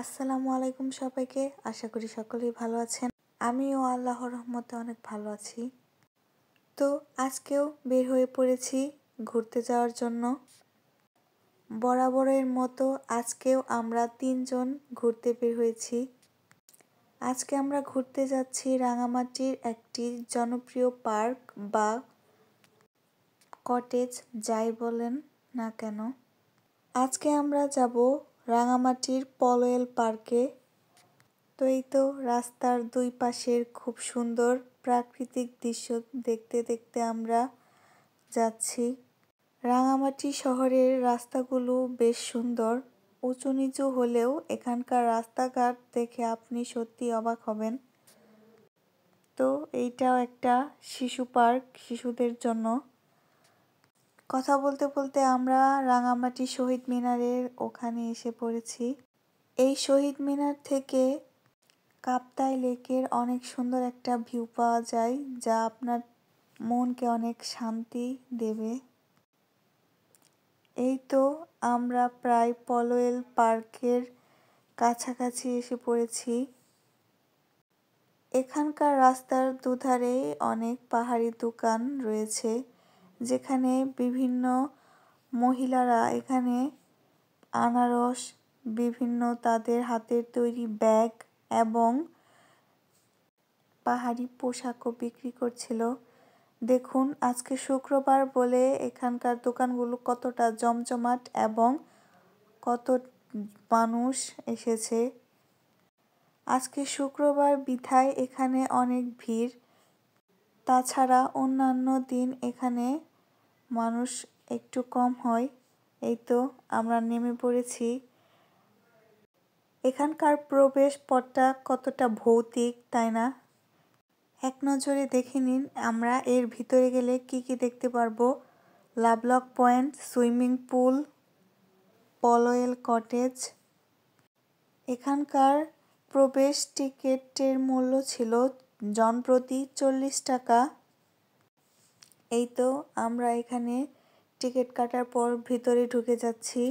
আসসালামু আলাইকুম সবাইকে। আশা করি সকলেই ভালো আছেন। আমিও আল্লাহর রহমতে অনেক ভালো আছি। তো আজকেও বের হয়ে পড়েছি ঘুরতে যাওয়ার জন্য। বরাবরের মতো আজকেও আমরা 3 জন ঘুরতে বের হয়েছি। আজকে আমরা ঘুরতে যাচ্ছি রাঙামাটির একটি জনপ্রিয় পার্ক বা কটেজ যাই বলেন না কেন। আজকে আমরা যাব রাঙামাটির পলয়েল পার্কে। তো এই তো রাস্তার দুই পাশের খুব সুন্দর প্রাকৃতিক দৃশ্য দেখতে দেখতে আমরা যাচ্ছি। রাঙামাটি শহরের রাস্তাগুলো বেশ সুন্দর, উঁচু নিচু হলেও এখানকার রাস্তাঘাট দেখে আপনি সত্যি অবাক হবেন। তো এইটাও একটা শিশু পার্ক, শিশুদের জন্য। কথা বলতে বলতে আমরা রাঙামাটি শহীদ মিনারের ওখানে এসে পড়েছি। এই শহীদ মিনার থেকে কাপ্তাই লেকের অনেক সুন্দর একটা ভিউ পাওয়া যায়, যা আপনার মনকে অনেক শান্তি দেবে। এই তো আমরা প্রায় পলয়েল পার্কের কাছাকাছি এসে পড়েছি। এখানকার রাস্তার দুধারে অনেক পাহাড়ি দোকান রয়েছে, যেখানে বিভিন্ন মহিলারা এখানে আনারস, বিভিন্ন তাদের হাতের তৈরি ব্যাগ এবং পাহাড়ি পোশাকও বিক্রি করছিল। দেখুন আজকে শুক্রবার বলে এখানকার দোকানগুলো কতটা জমজমাট এবং কত মানুষ এসেছে। আজকে শুক্রবার বিধায় এখানে অনেক ভিড়। তাছাড়া অন্যান্য দিন এখানে মানুষ একটু কম হয়। এই তো আমরা নেমে পড়েছি। এখানকার প্রবেশ পথটা কতটা ভৌতিক, তাই না? এক নজরে দেখে নিন আমরা এর ভিতরে গেলে কি কি দেখতে পারবো। Love lock point, swimming pool, Polwel cottage. এখানকার প্রবেশ টিকিটের মূল্য ছিল জনপ্রতি 40 টাকা। এই তো আমরা এখানে টিকিট কাটার পর ভিতরে ঢুকে যাচ্ছি।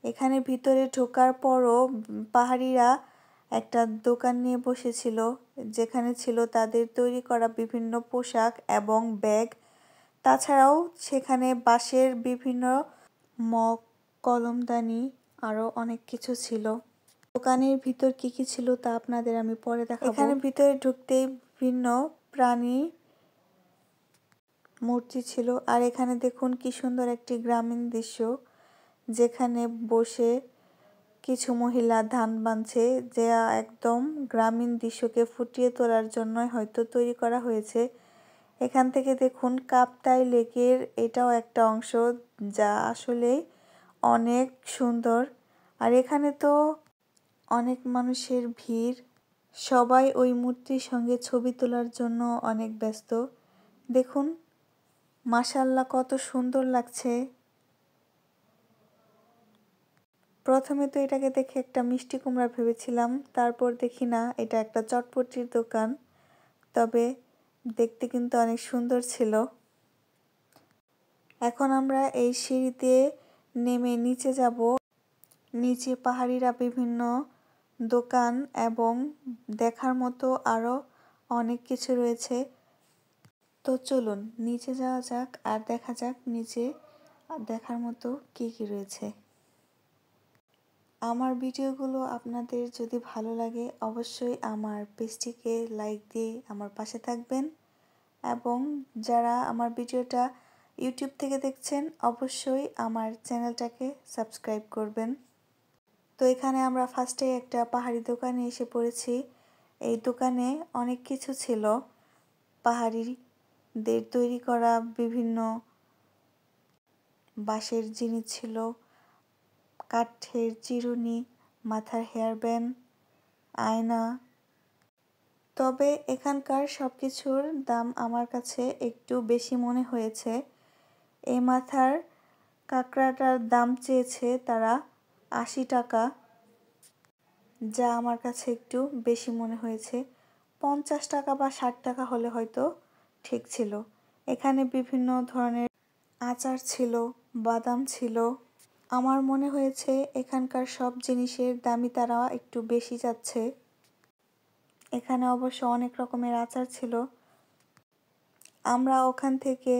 এখানে ভিতরে ঢোকার পরও পাহাড়িরা একটা দোকান নিয়ে বসেছিল, যেখানে ছিল তাদের তৈরি করা বিভিন্ন পোশাক এবং ব্যাগ। তাছাড়াও সেখানে বাঁশের বিভিন্ন মগ, কলমদানি আরও অনেক কিছু ছিল। দোকানের ভিতর কি কি ছিল তা আপনাদের আমি পরে দেখাবো। এখানে ভিতরে ঢুকতেই বিভিন্ন প্রাণী মূর্তি ছিল। আর এখানে দেখুন কি সুন্দর একটি গ্রামীণ দৃশ্য, যেখানে বসে কিছু মহিলা ধান বানছে, যা একদম গ্রামীণ দৃশ্যকে ফুটিয়ে তোলার জন্য হয়তো তৈরি করা হয়েছে। এখান থেকে দেখুন কাপ্তাই লেকের এটাও একটা অংশ, যা আসলে অনেক সুন্দর। আর এখানে তো অনেক মানুষের ভিড়, সবাই ওই মূর্তির সঙ্গে ছবি তোলার জন্য অনেক ব্যস্ত। দেখুন মাশাআল্লাহ কত সুন্দর লাগছে। প্রথমে তো এটাকে দেখে একটা মিষ্টি কুমড়া ভেবেছিলাম, তারপর দেখি না এটা একটা চটপটির দোকান। তবে দেখতে কিন্তু অনেক সুন্দর ছিল। এখন আমরা এই সিঁড়িতে নেমে নিচে যাব। নিচে পাহাড়িরা বিভিন্ন দোকান এবং দেখার মতো আরও অনেক কিছু রয়েছে। তো চলুন নিচে যাওয়া যাক আর দেখা যাক নিচে দেখার মতো কি কি রয়েছে। আমার ভিডিওগুলো আপনাদের যদি ভালো লাগে অবশ্যই আমার পেজটিকে লাইক দিয়ে আমার পাশে থাকবেন, এবং যারা আমার ভিডিওটা ইউটিউব থেকে দেখছেন অবশ্যই আমার চ্যানেলটাকে সাবস্ক্রাইব করবেন। তো এখানে আমরা ফার্স্টে একটা পাহাড়ি দোকানে এসে পড়েছি। এই দোকানে অনেক কিছু ছিল, পাহাড়িদের তৈরি করা বিভিন্ন বাঁশের জিনিস ছিল, কাঠের চিরুনি, মাথার হেয়ার ব্যান্ড, আয়না। তবে এখানকার সব কিছুর দাম আমার কাছে একটু বেশি মনে হয়েছে। এই মাথার কাঁকড়াটার দাম চেয়েছে তারা 80 টাকা, যা আমার কাছে একটু বেশি মনে হয়েছে। 50 টাকা বা 60 টাকা হলে হয়তো ঠিক ছিল। এখানে বিভিন্ন ধরনের আচার ছিল, বাদাম ছিল, আমার মনে হয়েছে এখানকার সব জিনিসের দামই তারা একটু বেশি যাচ্ছে। এখানে অবশ্য অনেক রকমের আচার ছিল। আমরা ওখান থেকে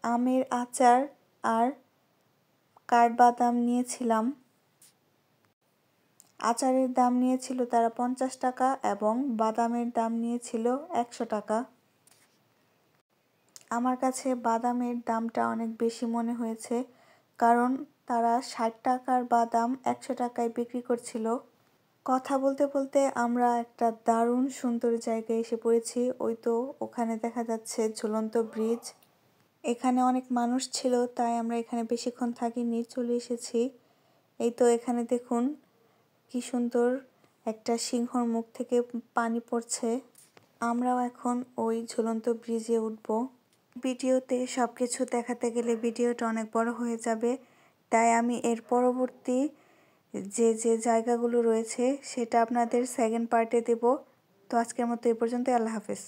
আমের আচার আর কাঠবাদাম নিয়েছিলাম। আচারের দাম নিয়েছিল তারা 50 টাকা এবং বাদামের দাম নিয়েছিল 100 টাকা। আমার কাছে বাদামের দামটা অনেক বেশি মনে হয়েছে, কারণ তারা 60 টাকার বাদাম 100 টাকায় বিক্রি করছিল। কথা বলতে বলতে আমরা একটা দারুণ সুন্দর জায়গায় এসে পড়েছি। ওই তো ওখানে দেখা যাচ্ছে ঝুলন্ত ব্রিজ। এখানে অনেক মানুষ ছিল, তাই আমরা এখানে বেশিক্ষণ থাকিনি, চলে এসেছি। এই তো এখানে দেখুন কি সুন্দর একটা সিংহর মুখ থেকে পানি পড়ছে। আমরাও এখন ওই ঝুলন্ত ব্রিজে উঠব। ভিডিওতে সব কিছু দেখাতে গেলে ভিডিওটা অনেক বড় হয়ে যাবে, তাই আমি এর পরবর্তী যে জায়গাগুলো রয়েছে সেটা আপনাদের সেকেন্ড পার্টে দেব। তো আজকের মতো এই পর্যন্ত। আল্লাহ হাফেজ।